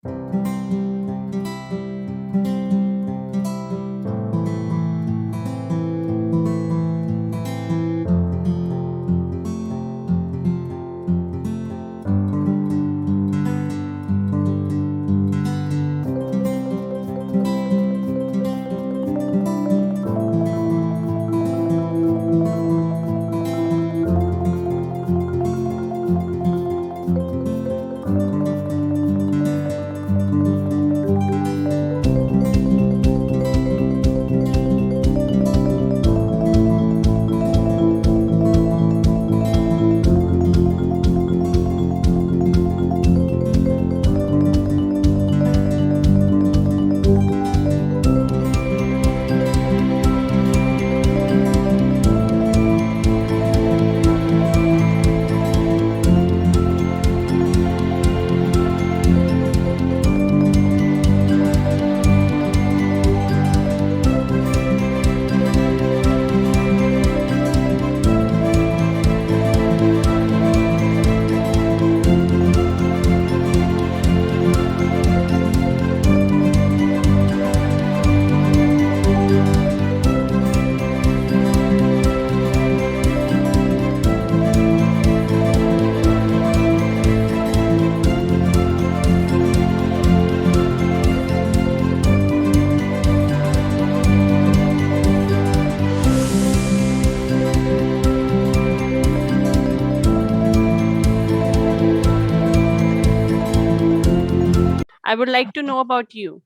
I would like to know about you.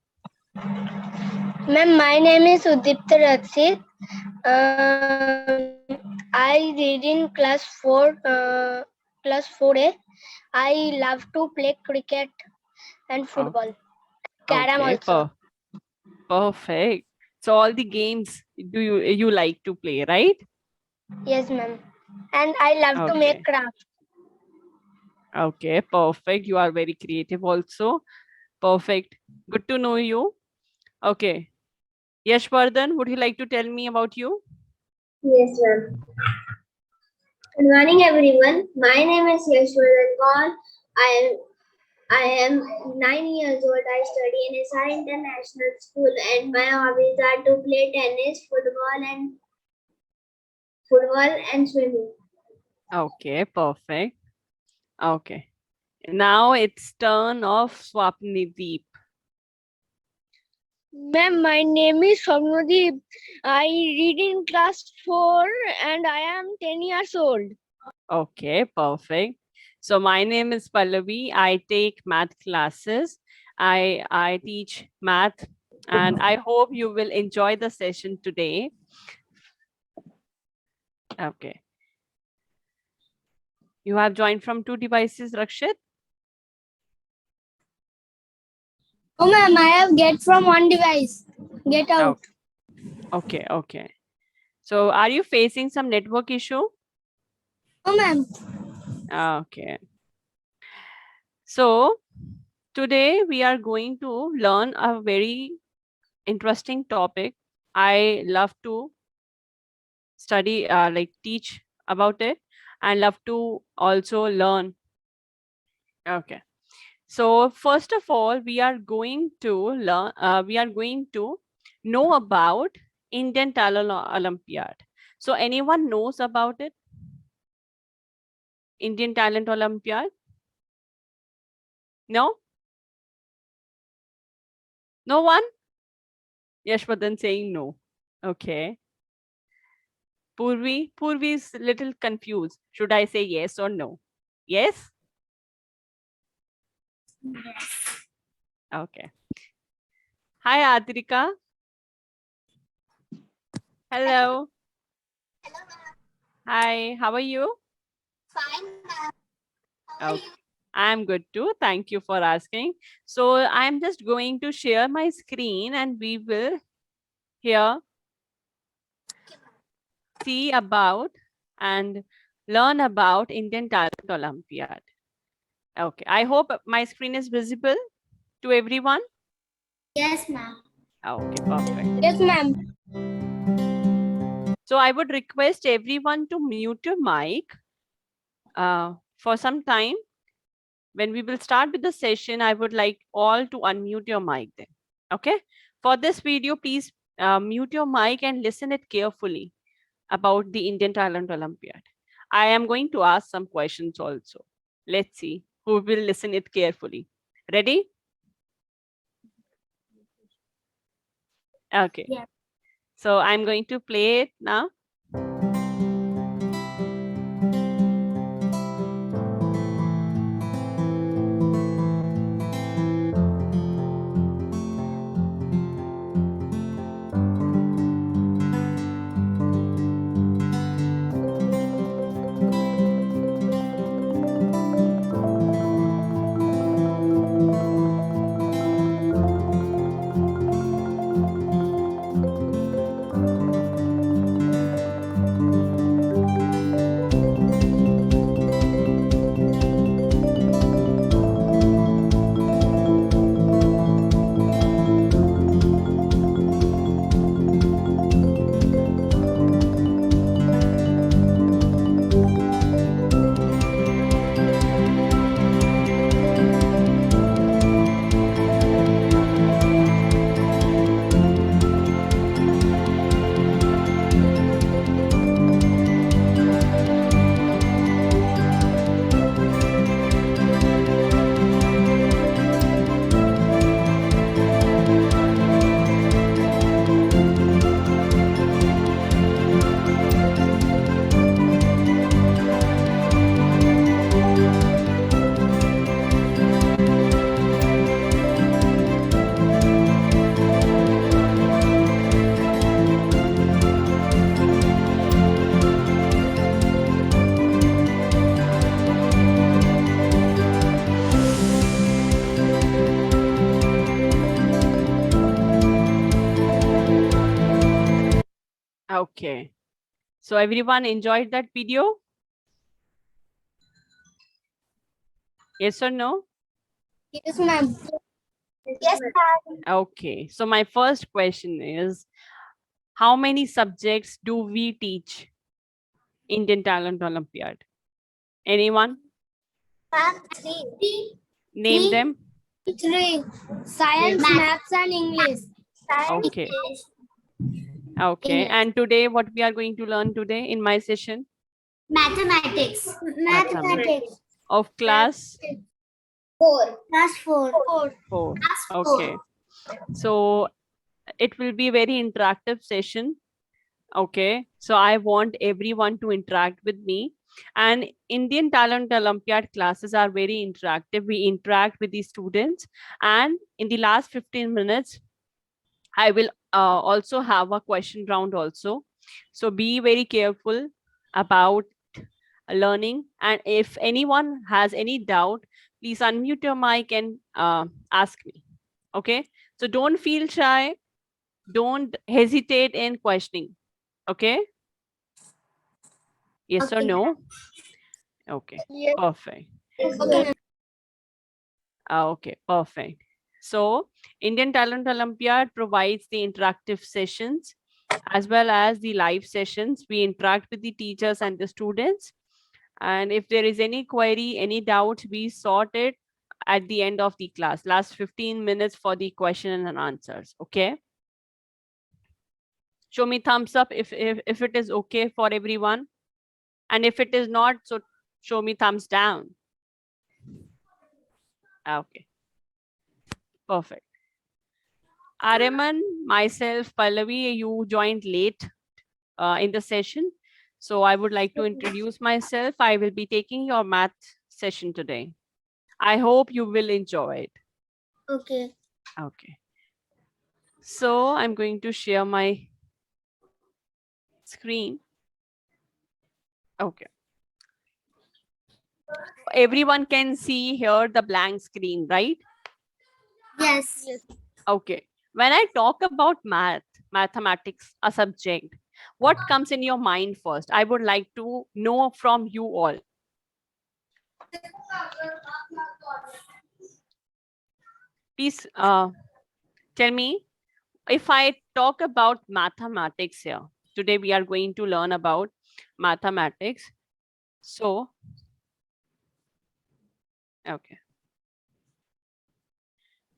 Ma'am, my name is Udipta Rakshit. I read in class 4A. I love to play cricket and football. Carom Okay, also. perfect. So all the games do you like to play, right? Yes, ma'am. And I love to make Okay. craft. Okay, perfect. You are very creative also. Perfect. Good to know you. Okay. Yashvardhan, would you like to tell me about you? Yes, ma'am. Good morning, everyone. My name is Yashwardhan Kaur. I am 9 years old. I study in SR International School, and my hobbies are to play tennis, football and swimming. Okay, perfect. Okay. Now it's turn of Swapnideep. Ma'am, my name is Swapnadeep. I read in class 4 and I am 10 years old. Okay, perfect. So my name is Pallavi. I take math classes. I teach math, and I hope you will enjoy the session today. Okay. You have joined from 2 devices, Rakshit? Oh, ma'am, I have get from one device. Get out. Okay. So are you facing some network issue? Oh, ma'am. Okay. So today we are going to learn a very interesting topic. I love to study, like teach about it, and love to also learn. Okay. So first of all, we are going to learn. We are going to know about Indian Talent Olympiad. So anyone knows about it? Indian Talent Olympiad? No? No one? Yashwadan saying no. Okay. Purvi is little confused. Should I say yes or no? Yes? Okay. Hi, Adrika. Hello. Hi, how are you? Fine, ma'am. Okay. I'm good too. Thank you for asking. So I'm just going to share my screen and we will here see about and learn about Indian Talent Olympiad. Okay. I hope my screen is visible to everyone. Yes, ma'am. Okay, perfect. Yes, ma'am. So I would request everyone to mute your mic for some time when we will start with the session, I would like all to unmute your mic then. Okay. For this video, please mute your mic and listen it carefully about the Indian Talent Olympiad. I am going to ask some questions also. Let's see who will listen it carefully. Ready? Okay. Yeah. So I'm going to play it now. Okay. So everyone enjoyed that video? Yes or no? Yes, ma'am. Yes, ma'am. Okay. So my first question is, how many subjects do we teach Indian Talent Olympiad? Anyone? Ma'am, three. Name Three. them. Three. Science, Yes. maths, and English. Science. Okay. Okay. English. And today, what we are going to learn today in my session Mathematics. Mathematics. Of class 4. Class 4. 4. Class 4. Okay. So it will be very interactive session. Okay. So I want everyone to interact with me. And Indian Talent Olympiad classes are very interactive. We interact with the students. And in the last 15 minutes, I will also have a question round also. So be very careful about learning. And if anyone has any doubt, please unmute your mic and ask me. Okay. So don't feel shy. Don't hesitate in questioning. Okay. Yes or Okay. no? Okay. Yes. Perfect. Okay. Okay, perfect. So Indian Talent Olympiad provides the interactive sessions as well as the live sessions. We interact with the teachers and the students. And if there is any query, any doubt, we sort it at the end of the class. Last 15 minutes for the question and answers. Okay. Show me thumbs up if it is okay for everyone. And if it is not, so show me thumbs down. Okay. Perfect. Ariman, myself, Pallavi, you joined late in the session. So I would like to introduce myself. I will be taking your math session today. I hope you will enjoy it. Okay. Okay. So I'm going to share my screen. Okay. Everyone can see here the blank screen, right? Yes. Okay. When I talk about mathematics, a subject, what comes in your mind first? I would like to know from you all. Please tell me, if I talk about mathematics here, today we are going to learn about mathematics. So, okay.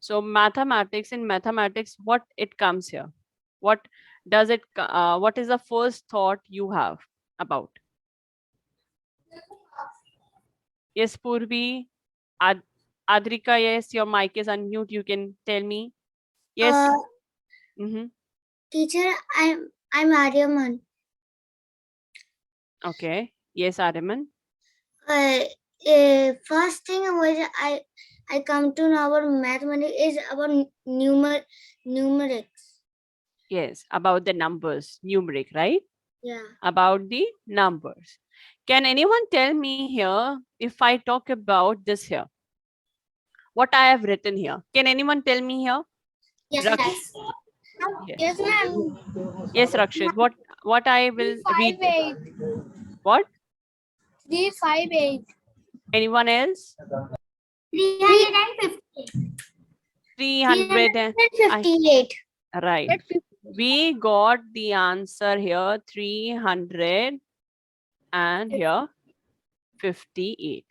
So mathematics, in mathematics, what it comes here? What does it, what is the first thought you have about? Yes, Purvi. Adrika, yes, your mic is unmute. You can tell me. Yes. Mm-hmm. Teacher, I'm Aryaman. Okay. Yes, Ariman. First thing was I come to know about mathematics is about numerics. Yes, about the numbers, numeric, right? Yeah. About the numbers. Can anyone tell me here if I talk about this here? What I have written here. Can anyone tell me here? Yes. Yes. Yes, ma'am. Yes, Rakshit. What I will read? 358. What? 358. Anyone else? 350. 300. 358. Right. We got the answer here 300 and here 58.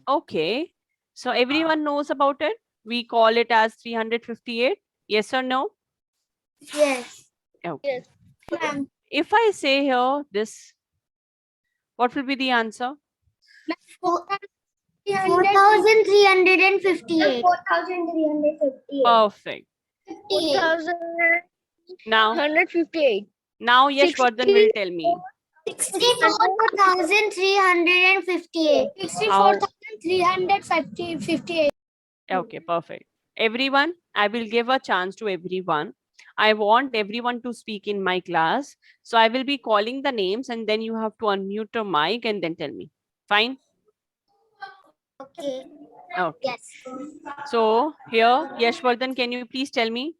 Okay. So everyone knows about it. We call it as 358. Yes or no? Yes. Okay. Ma'am. If I say here this, what will be the answer? 4,358. 4,358. Perfect. 4,158. Now Yashvardhan will tell me. 64,358. How? 64,358. Okay, perfect. Everyone, I will give a chance to everyone. I want everyone to speak in my class. So I will be calling the names and then you have to unmute your mic and then tell me. Fine? Okay. Okay. Yes. So here, Yashvardhan, can you please tell me?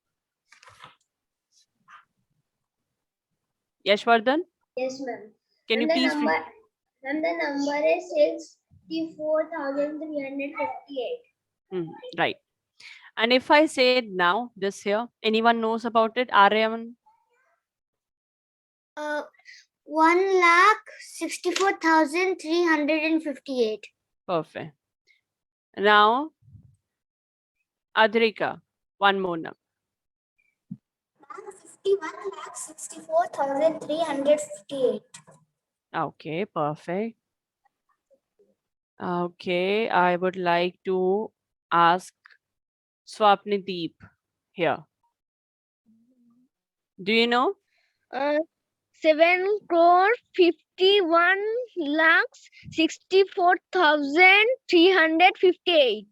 Yashvardhan, Yes, ma'am. can you The please? number is 64,358. Right. And if I say now this here, anyone knows about it? Aryaman? 1,64,358. Perfect. Now, Adrika, one more number. 51,64,358. Okay, perfect. Okay, I would like to ask Swapnideep here. Do you know? 7,51,64,358.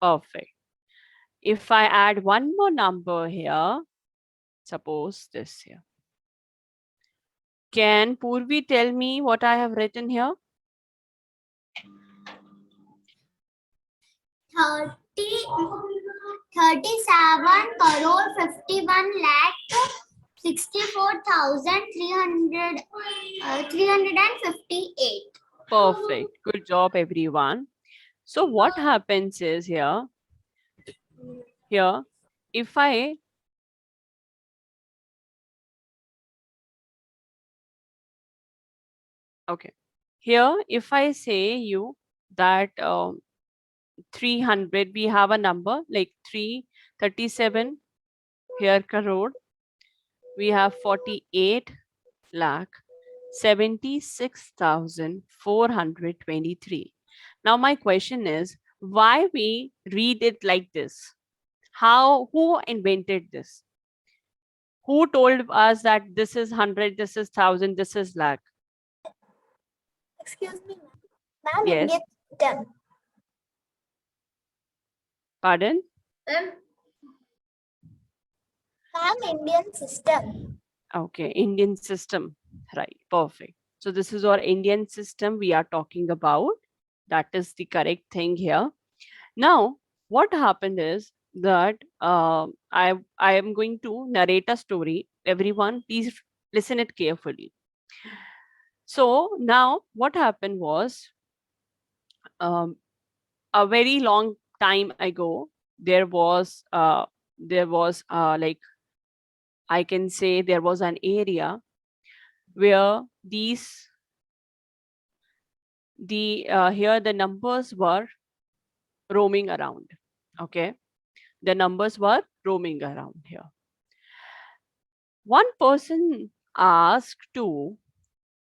Perfect. If I add one more number here, suppose this here. Can Purvi tell me what I have written here? 37 crore 51 lakh 64,358. Perfect. Good job, everyone. So what happens is here, if I okay, here if I say you that 300, we have a number like 337 here crore. We have 48 lakh 76,423. Now my question is, why we read it like this? Who invented this? Who told us that this is 100, this is 1,000, this is lakh? Excuse me, ma'am. Yes. Indian system. Pardon? Ma'am, Indian system. Okay, Indian system. Right, perfect. So this is our Indian system we are talking about. That is the correct thing here. Now, what happened is that I am going to narrate a story. Everyone, please listen it carefully. So now, what happened was a very long time ago. There was like I can say there was an area where here the numbers were roaming around. Okay. The numbers were roaming around here. One person asked to,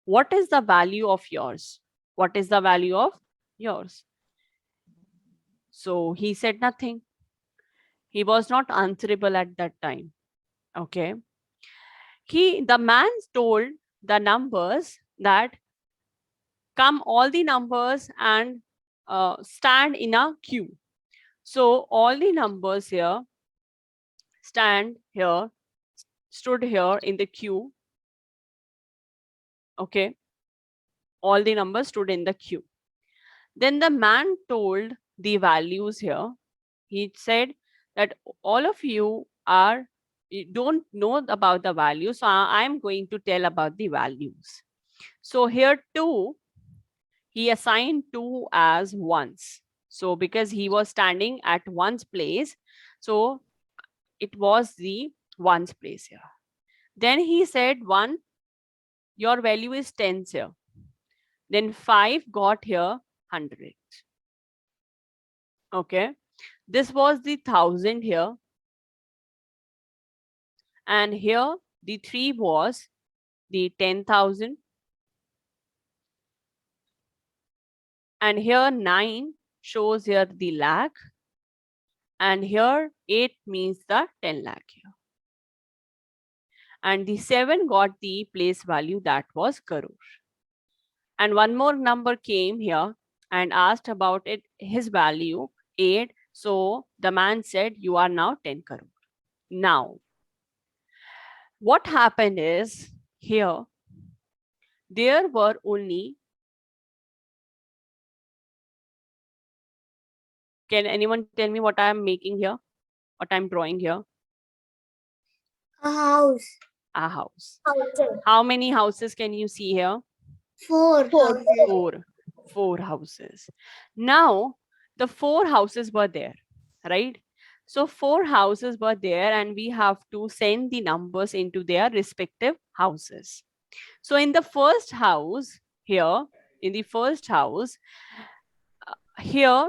what is the value of yours? What is the value of yours? So he said nothing. He was not answerable at that time. Okay. The man told the numbers that come all the numbers and stand in a queue. So all the numbers here stood here in the queue. Okay. All the numbers stood in the queue. Then the man told the values here. He said that all of you don't know about the values. So I'm going to tell about the values. So here 2, he assigned 2 as ones. So because he was standing at one's place, so it was the ones place here. Then he said 1, your value is 10 here. Then 5 got here 100. Okay. This was the 1000 here. And here the 3 was the 10,000. And here 9 shows here the lakh. And here 8 means the 10 lakh here. And the 7 got the place value, that was crore. And one more number came here and asked about it, his value 8. So the man said, you are now 10 crore. Now, what happened is here, there were only, can anyone tell me what I am making here? What I'm drawing here? A house. A house. Houses. How many houses can you see here? 4 houses. 4 houses. Now, the 4 houses were there, right? So 4 houses were there and we have to send the numbers into their respective houses. So in the first house here, here,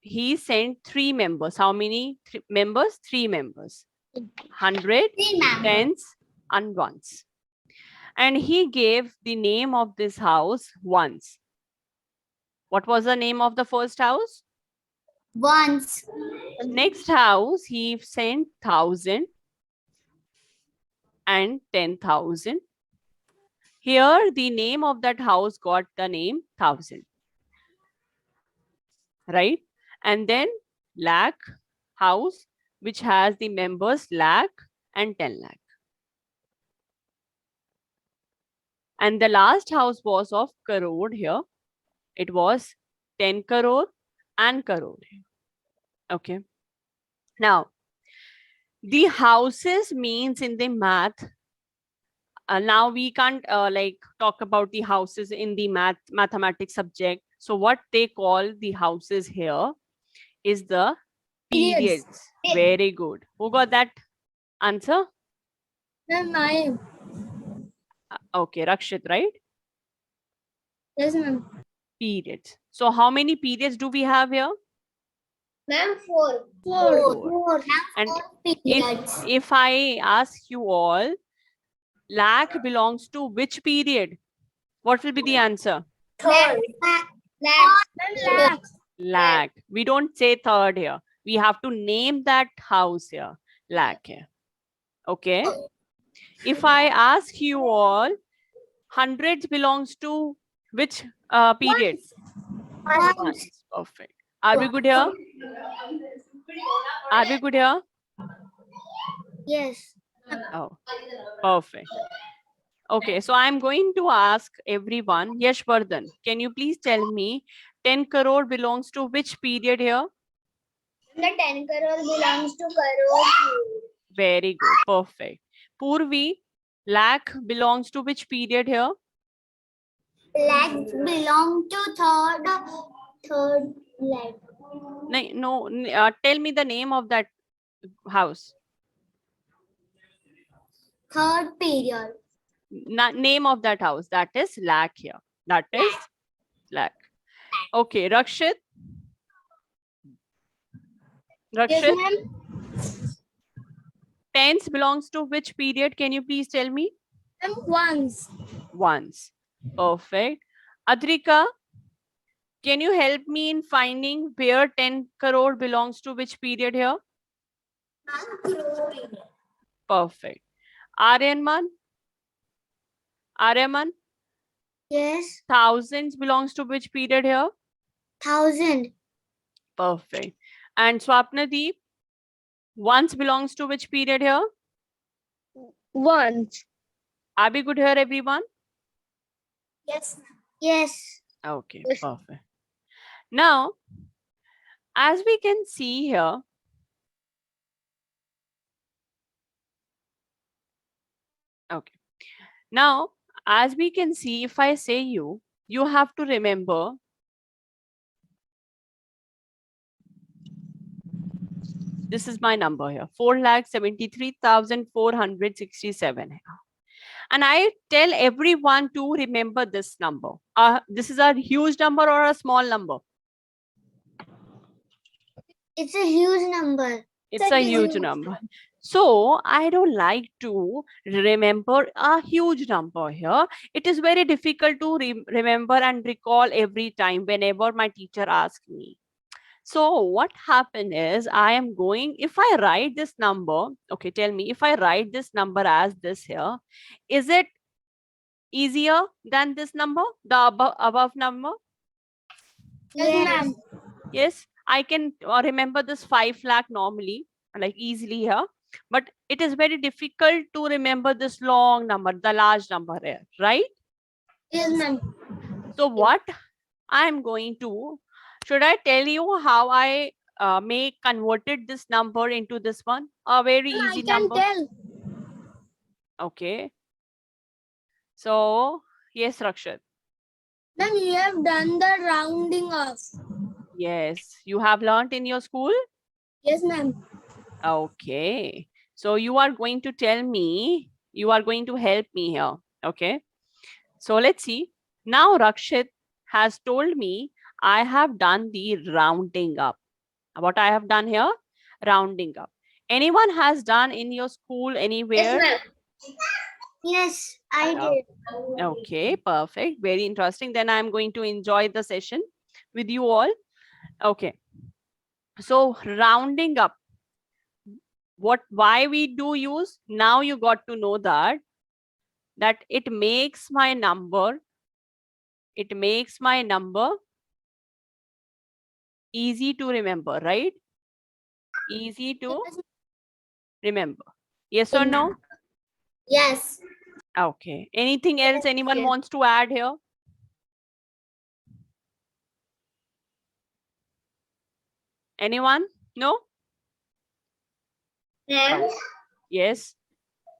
he sent 3 members. How many members? 3 members. 100, 10s and 1s. And he gave the name of this house ones. What was the name of the first house? Once. Next house, he sent 1000 and 10,000. Here, the name of that house got the name 1000. Right? And then lakh house, which has the members lakh and 10 lakh. And the last house was of crore here. It was 10 crore and crore. Okay. Now, the houses means in the math. Now we can't like talk about the houses in the mathematics subject. So what they call the houses here is the periods. Very good. Who got that answer? Ma'am, Okay, Rakshit, right? yes, ma'am. Periods. So how many periods do we have here? Ma'am, 4. Four. And if I ask you all, lakh belongs to which period? What will be the answer? Third. Lakh. We don't say third here. We have to name that house here. Lakh here. Okay. If I ask you all, hundreds belongs to which period? Ones. Perfect. Are we good here? Are we good here? Yes. Oh, perfect. Okay, so I'm going to ask everyone. Yashvardhan, can you please tell me 10 crore belongs to which period here? The 10 crore belongs to crore. Very good. Perfect. Purvi, lakh belongs to which period here? Lakh belong to third lakh. No, tell me the name of that house. Third period. Name of that house. That is lakh here. That is lakh. Okay, Rakshit. Yes, Rakshit, ma'am. Tens belongs to which period? Can you please tell me? Once. Once. Perfect. Adrika, can you help me in finding where 10 crore belongs to which period here? Perfect. Aryanman? Aryaman? Yes. Thousands belongs to which period here? 1000. Perfect. And Swapnadeep? Once belongs to which period here? Once. Are we good here, everyone? Yes. Yes. Okay, Yes. perfect. Now, as we can see here, okay. Now, as we can see, if I say you have to remember this is my number here, 4,73,467. And I tell everyone to remember this number. This is a huge number or a small number? It's a huge number. It's a huge number. So I don't like to remember a huge number here. It is very difficult to remember and recall every time whenever my teacher asks me. So what happened is I am going, if I write this number, okay, tell me, if I write this number as this here, is it easier than this number, the above number? Yes, ma'am. Yes, I can remember this 5 lakh normally, like easily here, but it is very difficult to remember this long number, the large number here, right? Yes, ma'am. So what I'm going to, should I tell you how I may converted this number into this one? A very easy I can number. tell. Okay. So, yes, Rakshat. Ma'am, you have done the rounding off. Yes, you have learned in your school? Yes, ma'am. Okay. So you are going to tell me, you are going to help me here. Okay. So let's see. Now Rakshit has told me I have done the rounding up. What I have done here? Rounding up. Anyone has done in your school anywhere? Yes, ma'am. Yes, I Oh, did. okay, perfect. Very interesting. Then I'm going to enjoy the session with you all. Okay. So rounding up. Why we do use? Now you got to know that it makes my number easy to remember, right? Easy to remember. Yes or no? Yes. Okay. Anything else anyone yes. wants to add here? Anyone? No? Ma'am, Yes.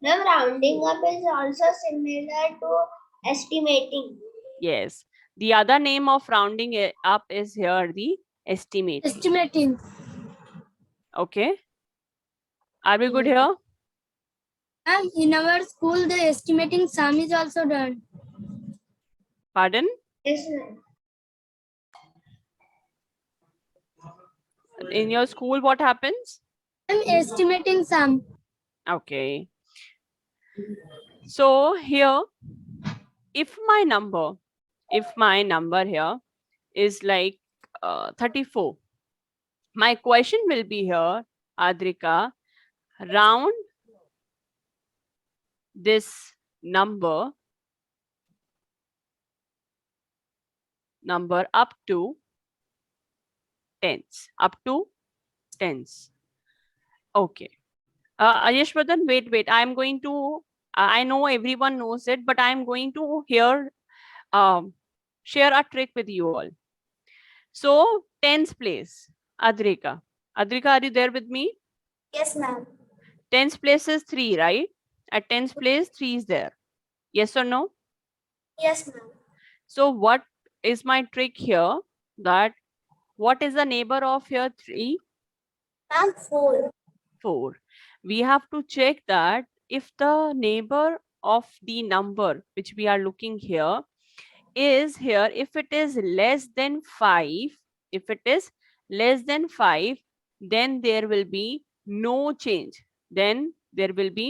ma'am, rounding up is also similar to estimating. Yes. The other name of rounding it up is here the estimate. Estimating. Okay. Are we good here? Ma'am, in our school, the estimating sum is also done. Pardon? Yes, ma'am. In your school, what happens? I'm estimating sum. Okay. So here, if my number here is like 34, my question will be here, Adrika, round this number up to tens. Okay. Ayeshwadan, wait. I'm going to, I know everyone knows it, but I'm going to here share a trick with you all. So, tens place, Adrika. Adrika, are you there with me? Yes, ma'am. Tens place is 3, right? At tens place, 3 is there. Yes or no? Yes, ma'am. So, what is my trick here? That what is the neighbor of here 3? Ma'am, 4. 4. We have to check that if the neighbor of the number which we are looking here is here, if it is less than 5, then there will be no change. Then there will be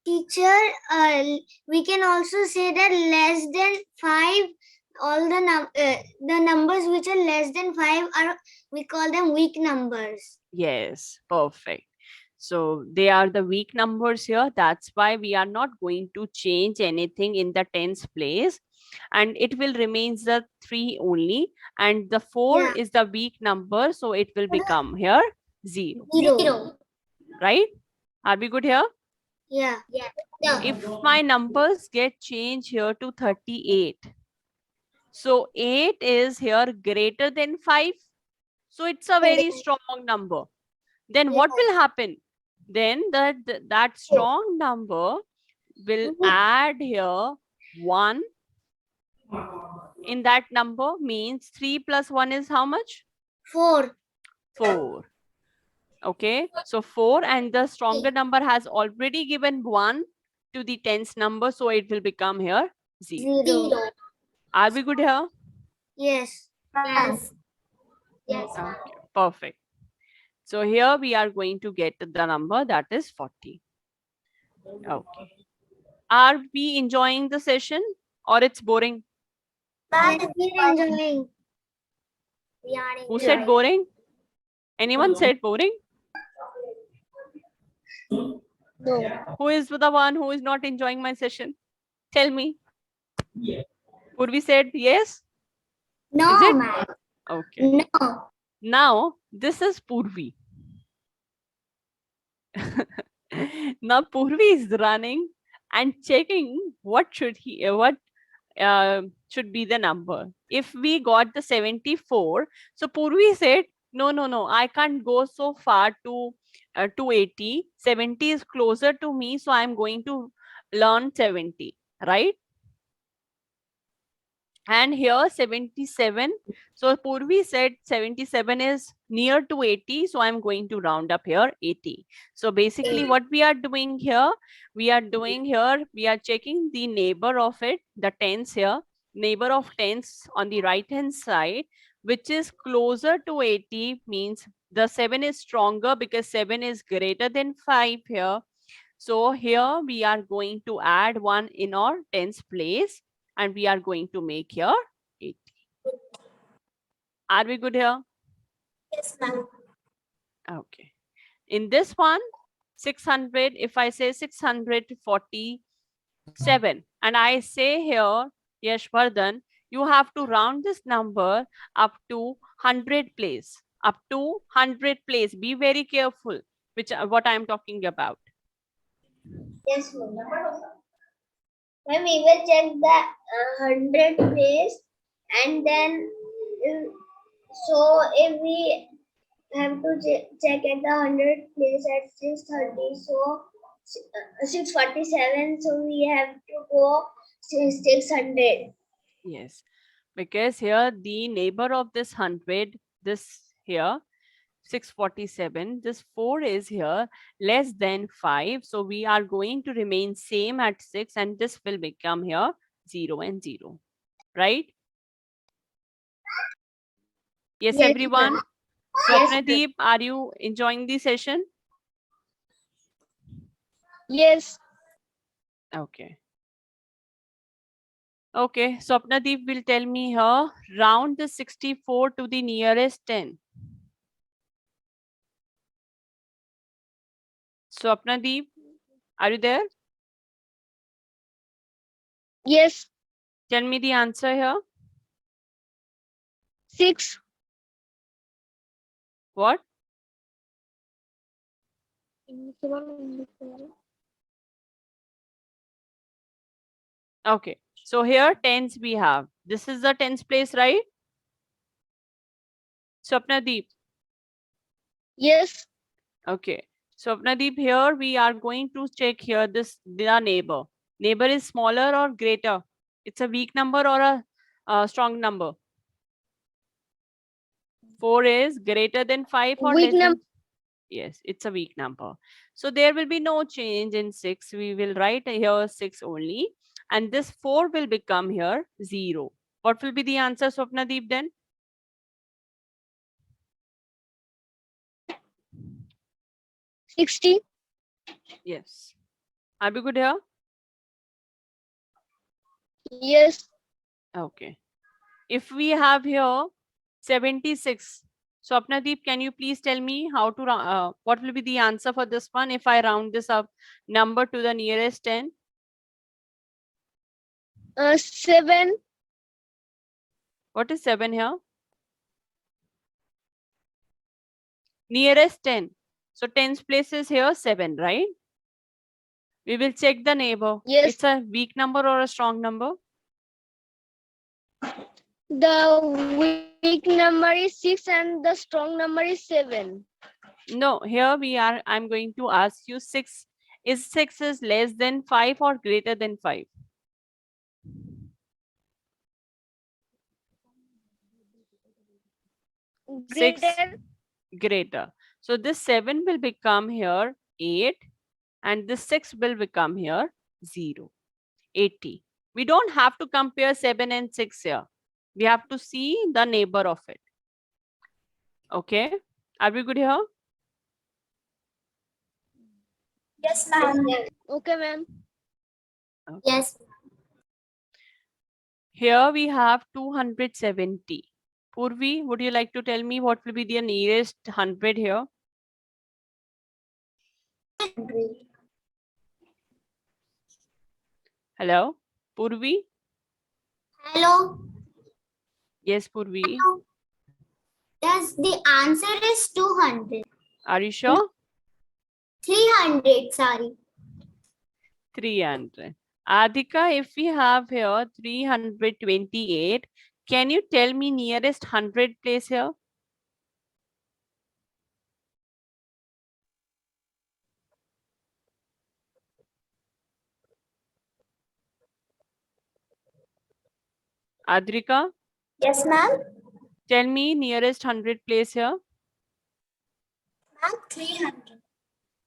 Teacher, we can also say that less than 5, all the numbers which are less than 5 are, we call them weak numbers. yes, perfect. So they are the weak numbers here. That's why we are not going to change anything in the tens place, and it will remains the 3 only, and the 4 Yeah. is the weak number, so it will become here 0, Zero. right? Are we good here? Yeah. If my numbers get changed here to 38, so 8 is here greater than 5, so it's a very strong number. Then what will happen? Then that strong number will add here 1 in that number, means 3 plus 1 is how much? 4. 4. Okay, so 4, and the stronger number has already given 1 to the tens number, so it will become here 0. Zero. Are we good here? Yes. Yes. Okay, perfect. So here we are going to get the number that is 40. Okay. Are we enjoying the session or it's boring? Yes, we're enjoying. Who said boring? Anyone said boring? No. Who is the one who is not enjoying my session? Tell me. Purvi said yes? No, Is it? ma'am. Okay. No. Now, this is Purvi. Now, Purvi is running and checking what should be the number. If we got the 74, so Purvi said, no, I can't go so far to 280. 70 is closer to me, so I'm going to learn 70, right? And here 77. So Purvi said 77 is near to 80. So I'm going to round up here 80. So basically what we are doing here, we are checking the neighbor of it, the tens here, neighbor of tens on the right hand side, which is closer to 80, means the 7 is stronger because 7 is greater than 5 here. So here we are going to add 1 in our tens place, and we are going to make here 80. Are we good here? Yes, ma'am. Okay. In this one, 600, if I say 647, and I say here, Yashvardhan, you have to round this number up to 100 place. Up to 100 place. Be very careful, what I am talking about. Yes, ma'am. When we will check the 100 place, and then so if we have to check at the 100 place at 6:30, so 6:47, so we have to go 600. Yes, because here the neighbor of this 100, this here, 647, this 4 is here less than 5. So we are going to remain same at 6, and this will become here 0 and 0, right? Yes, Yes, everyone. ma'am. Swapnadeep, are you enjoying the session? Yes. Okay. Okay, Swapnadeep will tell me here, round the 64 to the nearest 10. Swapnadeep, are you there? Yes. Tell me the answer here. 6. What? Okay, so here tens we have. This is the tens place, right? Swapnadeep. Yes. Okay, Swapnadeep, here we are going to check here the neighbor. Neighbor is smaller or greater? It's a weak number or a strong number? 4 is greater than 5 or Weak less than? number. Yes, it's a weak number. So there will be no change in 6. We will write here 6 only. And this 4 will become here 0. What will be the answer, Swapnadeep, then? 60. Yes. Are we good here? Yes. Okay. If we have here 76, Swapnadeep, can you please tell me how to what will be the answer for this one if I round this up number to the nearest 10? 7. What is 7 here? Nearest 10. So 10's place is here 7, right? We will check the neighbor. Yes. It's a weak number or a strong number? The weak number is 6 and the strong number is 7. No, here I'm going to ask you 6. Is 6 is less than 5 or greater than 5? Six. Greater. So this 7 will become here 8 and this 6 will become here 0. 80. We don't have to compare 7 and 6 here. We have to see the neighbor of it. Okay. Are we good here? Yes, ma'am. Okay, ma'am. Okay. Yes. Here we have 270. Purvi, would you like to tell me what will be the nearest 100 here? Hello? Purvi? Hello. Yes, Purvi. Yes, the answer is 200. Are you sure? 300, sorry. 300. Adhika, if we have here 328, can you tell me nearest 100 place here? Adrika, Yes, ma'am. tell me nearest 100 place here. Ma'am, 300.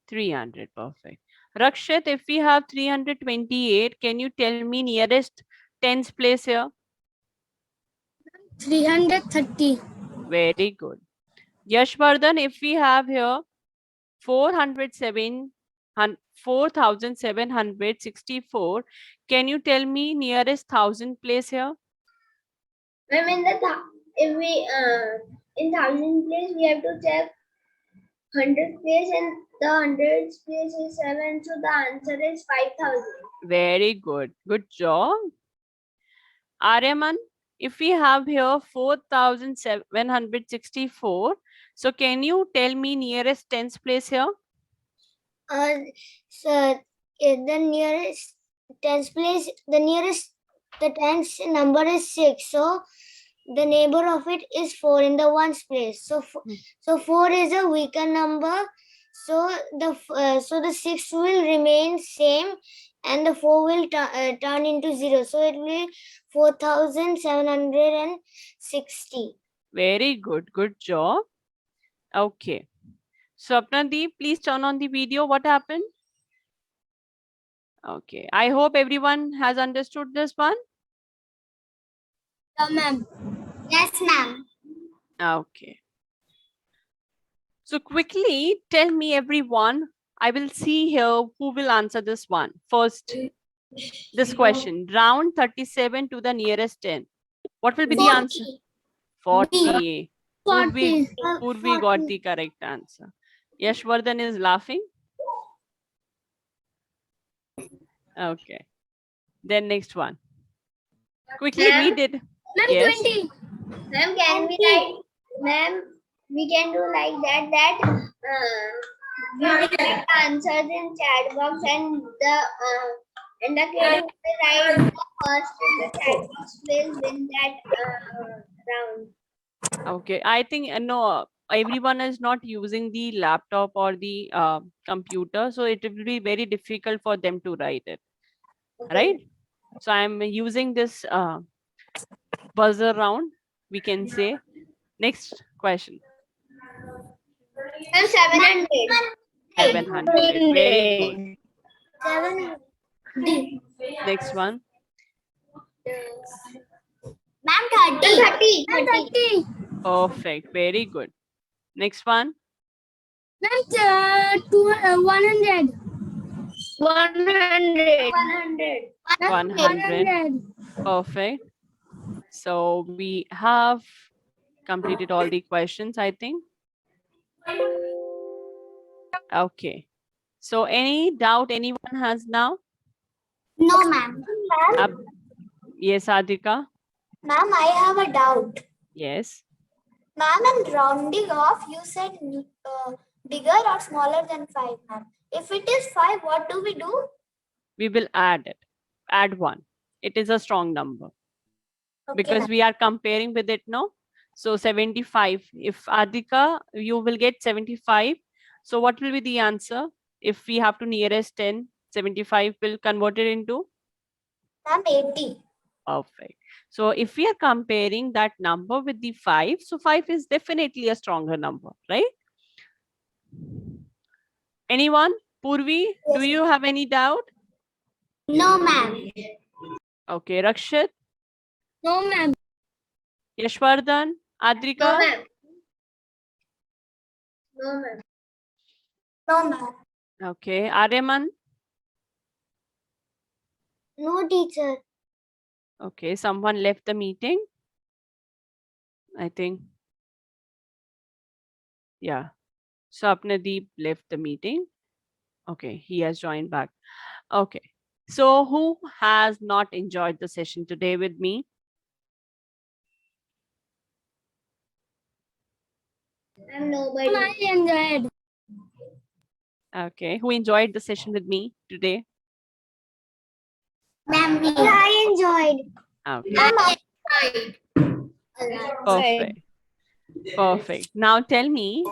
300, perfect. Rakshit, if we have 328, can you tell me nearest tens place here? 330. Very good. Yashvardhan, if we have here 4,764, can you tell me nearest 1000 place here? Ma'am, if we in 1000 place, we have to check 100 place and the 100 place is 7, so the answer is 5000. Very good. Good job. Aryaman, if we have here 4,764, so can you tell me nearest tens place here? So the nearest tens place, the tens number is 6. So the neighbor of it is 4 in the ones place. So so 4 is a weaker number. So the 6 will remain same and the 4 will turn into 0. So it will be 4,760. Very good. Good job. Okay. Swapnadeep, please turn on the video. What happened? Okay. I hope everyone has understood this one. Ma'am. Yes, ma'am. Okay. So quickly tell me everyone, I will see here who will answer this one. First, this question, round 37 to the nearest 10. What will be the answer? 40. Purvi got the correct answer. Yashvardhan is laughing. Okay. Then next one. Quickly read it. Ma'am, Yes. 20. Ma'am, can we like, ma'am, we can do like that we will write answers in chat box and the kid will write the first in the chat box will win that round. Okay. I think no, everyone is not using the laptop or the computer, so it will be very difficult for them to write it. Right? So I'm using this buzzer round, we can say. Next question. Ma'am, 700. 700. Very good. 700. Next one. Ma'am, 30. 30. Perfect. Very good. Next one. Ma'am, 100. 100. 100. Perfect. So we have completed all the questions, I think. Okay. So any doubt anyone has now? No, ma'am. Yes, Adhika? Ma'am, I have a doubt. Yes. Ma'am, in rounding off, you said bigger or smaller than 5, ma'am. If it is 5, what do we do? We will add it. Add 1. It is a strong number. Okay, Because ma'am. we are comparing with it, no? So 75. If Adhika, you will get 75. So what will be the answer? If we have to nearest 10, 75 will convert it into? Ma'am, 80. Perfect. So if we are comparing that number with the 5, so 5 is definitely a stronger number, right? Anyone? Purvi, do Yes. you have any doubt? No, ma'am. Okay, Rakshit, No, ma'am. Yashvardhan, Adrika, No, ma'am. No, ma'am. No, ma'am. okay, Aryaman, No, teacher. okay, someone left the meeting, I think. Yeah, Swapnadeep left the meeting. Okay, he has joined back. Okay, so who has not enjoyed the session today with me? I'm nobody. I enjoyed. Okay, who enjoyed the session with me today? Ma'am, I enjoyed. Okay, Ma'am, perfect. Perfect. Now tell me,